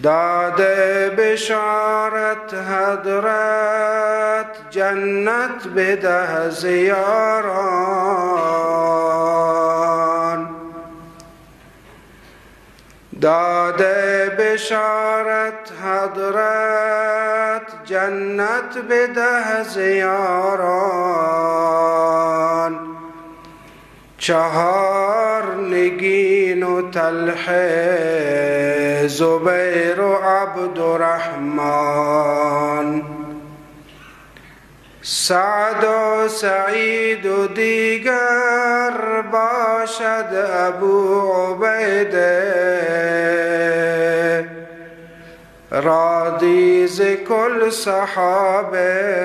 داده بشارت حضرت جنت بده زیاران، داده بشارت حضرت جنت بده زیاران. چهار نگین و طلحه زبیر و عبدالرحمن، سعد و سعید و دیگر باشد ابو عبیده، راضی ز کل صحابه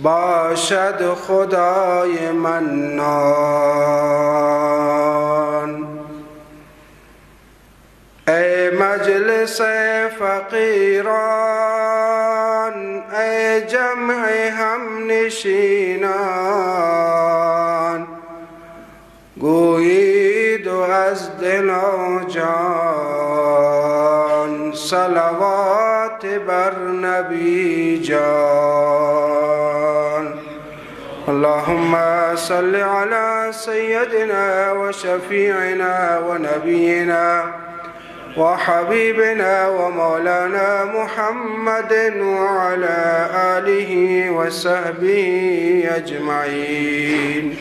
باشد خدای منان. ای مجلس فقیران، ای جمع هم نشینان، گویید و از دل و جان صلوات بر نبی جان. اللهم صل على سيدنا وشفيعنا ونبينا وحبيبنا ومولانا محمد وعلى آله وصحبه أجمعين.